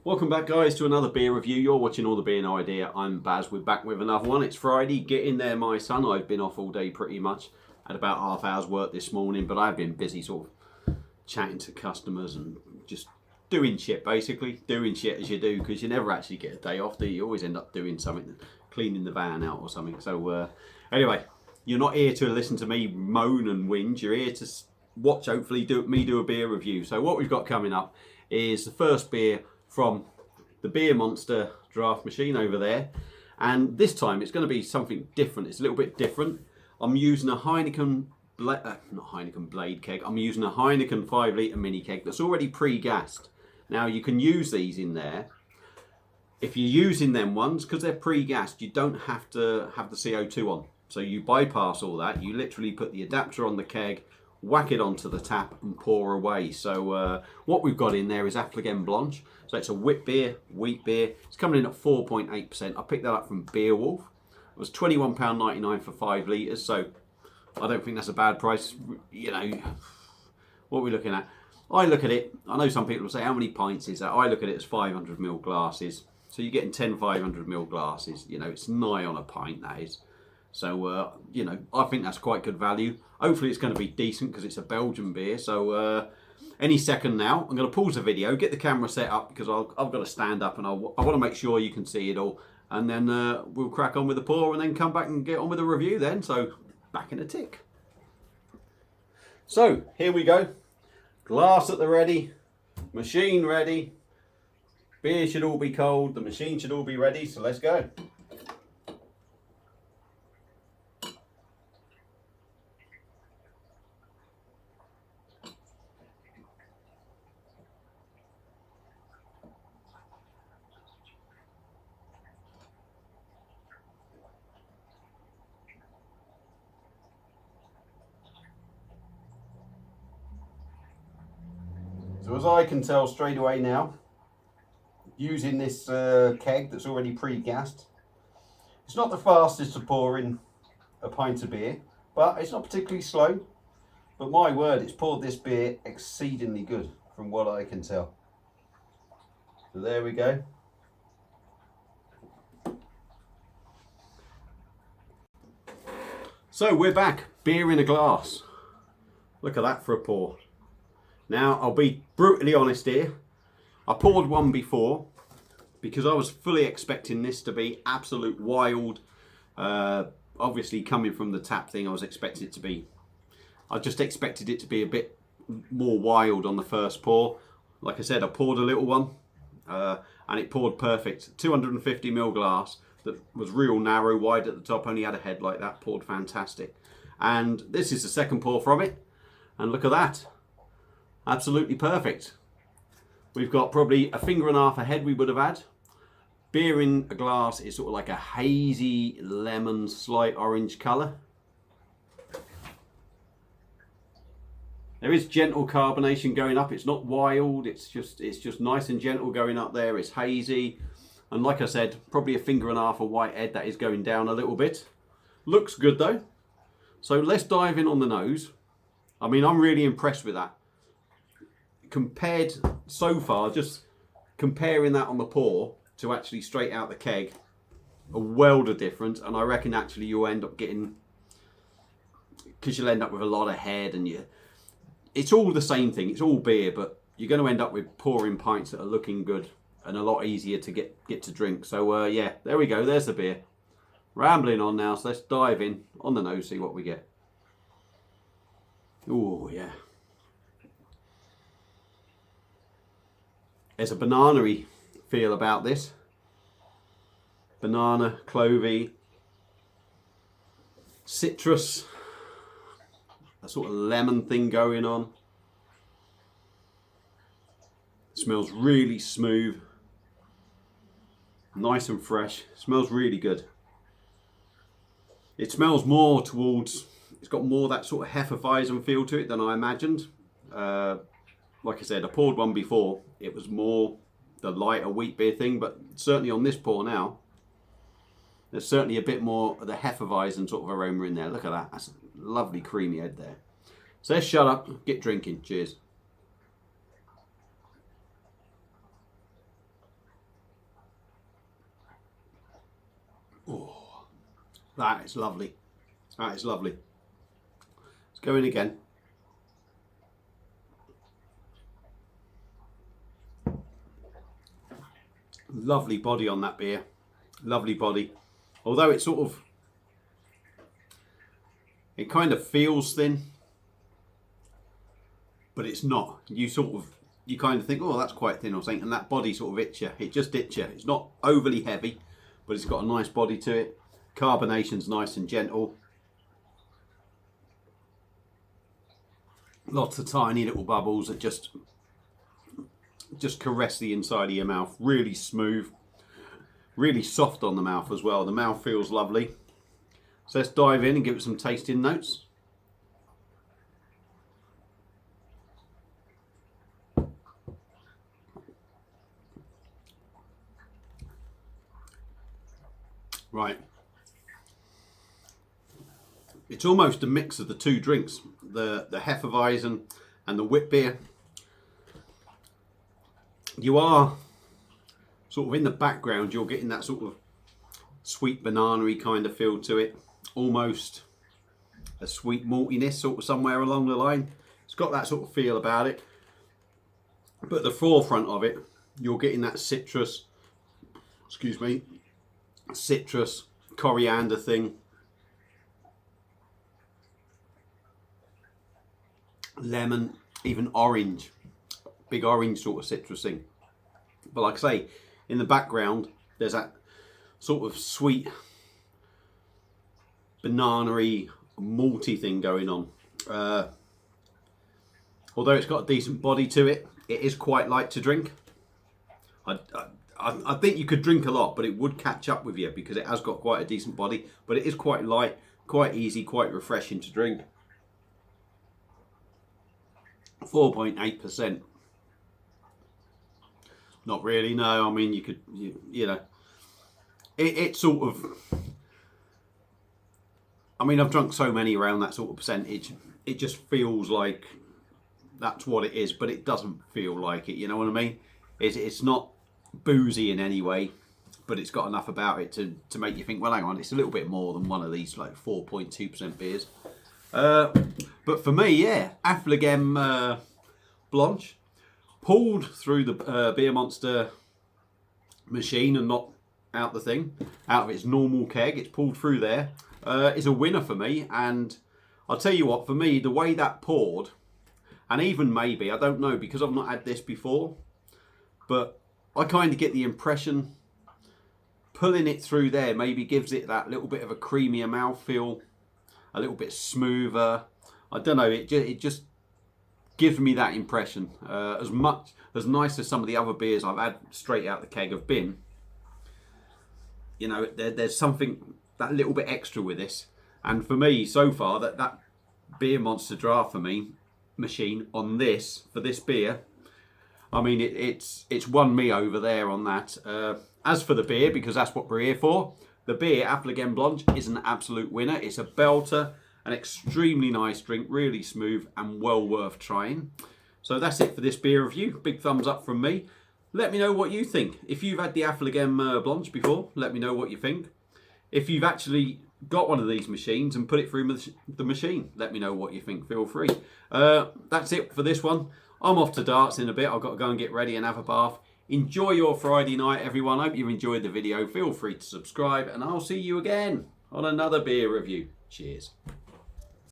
Welcome back, guys, to another beer review. You're watching All the Beer No Idea. I'm Baz. We're back with another one. It's Friday. Get in there, my son. I've been off all day pretty much. Had about half hour's work this morning, but I've been busy sort of chatting to customers and just doing shit, basically. Doing shit as you do, because you never actually get a day off, do you? You always end up doing something, cleaning the van out or something. So anyway, you're not here to listen to me moan and whinge. You're here to watch, hopefully, me do a beer review. So what we've got coming up is the first beer from the Beermonster draft machine over there, and this time it's going to be something different. It's a little bit different. I'm using a Heineken not Heineken blade keg. I'm using a Heineken 5 litre mini keg that's already pre-gassed. Now you can use these in there. If you're using them ones, because they're pre-gassed, you don't have to have the CO2 on. So you bypass all that. You literally put the adapter on the keg, whack it onto the tap and pour away. So what we've got in there is Affligem blanche. So it's a wheat beer. It's coming in at 4.8%. I picked that up from Beerwolf. It was £21.99 for 5 litres. So I don't think that's a bad price. You know, what are we looking at? I look at it, I know some people will say, how many pints is that? I look at it as 500ml glasses. So you're getting 10 500ml glasses. You know, it's nigh on a pint, that is. So, you know, I think that's quite good value. Hopefully it's going to be decent because it's a Belgian beer. So, any second now, I'm going to pause the video, get the camera set up because I've got to stand up and I want to make sure you can see it all. And then we'll crack on with the pour and then come back and get on with the review then. So, back in a tick. So, here we go. Glass at the ready. Machine ready. Beer should all be cold. The machine should all be ready. So, let's go. So as I can tell straight away now, using this keg that's already pre-gassed, it's not the fastest to pour in a pint of beer, but it's not particularly slow. But my word, it's poured this beer exceedingly good from what I can tell. So there we go. So we're back, beer in a glass. Look at that for a pour. Now, I'll be brutally honest here. I poured one before because I was fully expecting this to be absolute wild. Obviously, coming from the tap thing, I just expected it to be a bit more wild on the first pour. Like I said, I poured a little one and it poured perfect. 250ml glass that was real narrow, wide at the top, only had a head like that, poured fantastic. And this is the second pour from it. And look at that. Absolutely perfect. We've got probably a finger and a half ahead we would have had. Beer in a glass is sort of like a hazy lemon, slight orange colour. There is gentle carbonation going up. It's not wild. It's just nice and gentle going up there. It's hazy. And like I said, probably a finger and a half of white head that is going down a little bit. Looks good though. So let's dive in on the nose. I mean, I'm really impressed with that. Compared so far, just comparing that on the pour to actually straight out the keg, a world of difference. And I reckon actually you'll end up getting, because you'll end up with a lot of head and it's all the same thing. It's all beer, but you're going to end up with pouring pints that are looking good and a lot easier to get to drink. So yeah, there we go. There's the beer. Rambling on now, so let's dive in on the nose, see what we get. Oh yeah. There's a banana-y feel about this. Banana, clovey, citrus, a sort of lemon thing going on. It smells really smooth, nice and fresh. It smells really good. It smells more towards, it's got more that sort of Hefeweizen feel to it than I imagined. Like I said, I poured one before. It was more the lighter wheat beer thing, but certainly on this pour now, there's certainly a bit more of the Hefeweizen sort of aroma in there. Look at that. That's a lovely creamy head there. So let's shut up, get drinking. Cheers. That is lovely. That is lovely. Let's go in again. Lovely body on that beer. Lovely body. Although it's sort of, it kind of feels thin, but it's not. You kind of think, oh, that's quite thin or something, and that body sort of hits you. It just hits you. It's not overly heavy, but it's got a nice body to it. Carbonation's nice and gentle. Lots of tiny little bubbles that just caress the inside of your mouth. Really smooth. Really soft on the mouth as well. The mouth feels lovely. So let's dive in and give it some tasting notes. Right. It's almost a mix of the two drinks, the Hefeweizen and the wit beer. You are sort of in the background, you're getting that sort of sweet banana-y kind of feel to it. Almost a sweet maltiness sort of somewhere along the line. It's got that sort of feel about it. But the forefront of it, you're getting that citrus, coriander thing. Lemon, even orange. Big orange sort of citrus thing. But like I say, in the background, there's that sort of sweet, banana-y, malty thing going on. Although it's got a decent body to it, it is quite light to drink. I think you could drink a lot, but it would catch up with you because it has got quite a decent body. But it is quite light, quite easy, quite refreshing to drink. 4.8%. Not really, no. I mean, you could, you know, it sort of, I mean, I've drunk so many around that sort of percentage. It just feels like that's what it is, but it doesn't feel like it, you know what I mean? It's not boozy in any way, but it's got enough about it to make you think, well, hang on, it's a little bit more than one of these like 4.2% beers. But for me, yeah, Affligem Blanche, pulled through the Beermonster machine and not out the thing, out of its normal keg. It's pulled through there. Is a winner for me. And I'll tell you what, for me, the way that poured, and even maybe, I don't know, because I've not had this before, but I kind of get the impression pulling it through there maybe gives it that little bit of a creamier mouthfeel, a little bit smoother. I don't know, it just gives me that impression. As nice as some of the other beers I've had straight out the keg have been, you know, there's something that little bit extra with this. And for me, so far, that Beermonster draught for me machine on this, for this beer, I mean, it's won me over there on that. As for the beer, because that's what we're here for, the beer, Affligem Blanche, is an absolute winner. It's a belter, an extremely nice drink, really smooth and well worth trying. So that's it for this beer review. Big thumbs up from me. Let me know what you think. If you've had the Affligem Blanche before, let me know what you think. If you've actually got one of these machines and put it through the machine, let me know what you think. Feel free. That's it for this one. I'm off to darts in a bit. I've got to go and get ready and have a bath. Enjoy your Friday night, everyone. I hope you enjoyed the video. Feel free to subscribe, and I'll see you again on another beer review. Cheers.